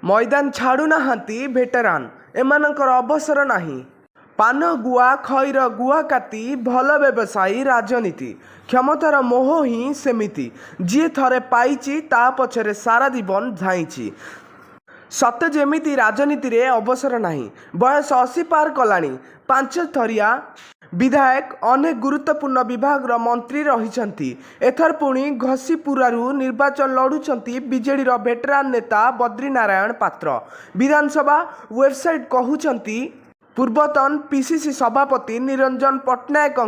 मैदान छाड़ुनाहांती भेटेरान एमानकर अवसर नहीं। पान गुआ खैर गुआ काटी भल व्यवसायी राजनीति क्षमतार मोह ही सेमिति जी थरे पाइची ता पछरे सारा जीवन धाइची। सते जेमिति राजनीति रे अवसर नहीं। बयस 80 पार कलानी। 5 थरिया विधायक अनेक गुरुत्वपूर्ण विभाग मंत्री रही। एथर पुणी घसीपुरारू निर्वाचन लड़ुंट बीजेडी भेटेरान नेता बद्रीनारायण पात्र। विधानसभा वेबसाइट कहउछंती पूर्वतन पीसीसी सभापति निरंजन पट्टनायक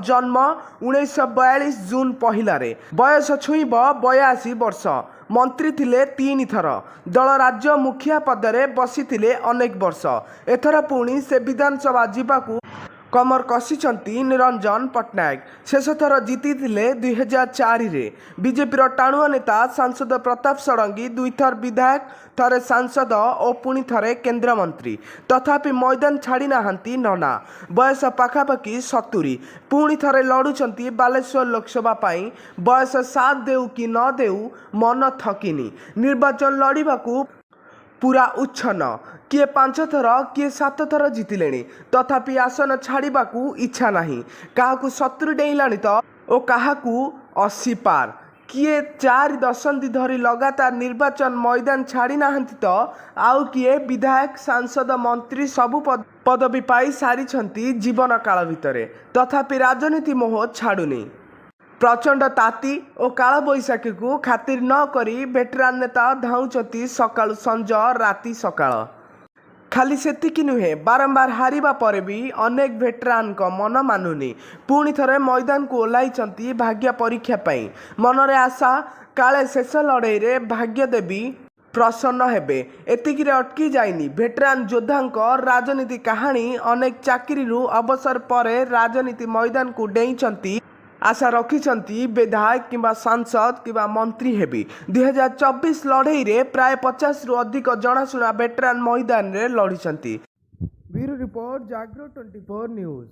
जन्म 1942 जून 1 बयस छुईब 82 वर्ष। मंत्री थिले 3 थर। दल राज्य मुखिया पदरे बसी अनेक वर्ष। एथर पुणी से विधानसभा जीवाकू कमर कषिंट निरंजन पट्टनायक। शेष थर जीति 2004 रे। बीजेपी टाणुआ नेता सांसद प्रताप षडंगी 2 थर विधायक थरे सांसद और पुणी थरे केन्द्रमंत्री। तथापि मैदान छाड़ी नाहांती नना। बयस पाखापाखि 70। पुणी थरे लड़ुंट बालेश्वर लोकसभा पाई। बयस साथ देउ कि न देउ मन थकिनी। निर्वाचन लड़ाकू पूरा उच्छन्न। किए 5 थर किए 7 थर जीतिले। तथापि आसन छाड़ाकू इच्छा नहीं। क्या 70 डेइलाणी तो ओ क्या 80 पार। किए 4 दशंधि धरी लगातार निर्वाचन मैदान छाड़ी नाहांती तो आउ किए विधायक सांसद मंत्री सबु पदवी पाई सारी जीवन काल भितरे। तथापि राजनीति मोह छाड़ुनी। प्रचंड ताती और काल बैशाखी को खातिर न करी भेटेरान नेता धाउंचती सकाळु संज राति सकाळ। खाली सेतिकी नुहे बारंबार हारिबा परे भी अनेक भेटेरान को मन मानुनी। पुणी थरे मैदान को ओह्लाइचंती भाग्य परीक्षा पाई। मनरे आशा काले शेष लड़ाई रे भाग्य देवी प्रसन्न हेबे। एतिकी अटकी जाइनी। भेटेरान योद्धांक राजनीति कहानी अनेक चाकरी अवसर परे राजनीति मैदान को डेइचंती आशा रखिंट विधायक किंबा सांसद किंबा मंत्री हेबी। 2024 लड़ाई रे प्राय 50 रु अधिक जनाशुना भेटेरान मैदान रे लड़िछंती। ब्यूरो रिपोर्ट जागरण 24 न्यूज।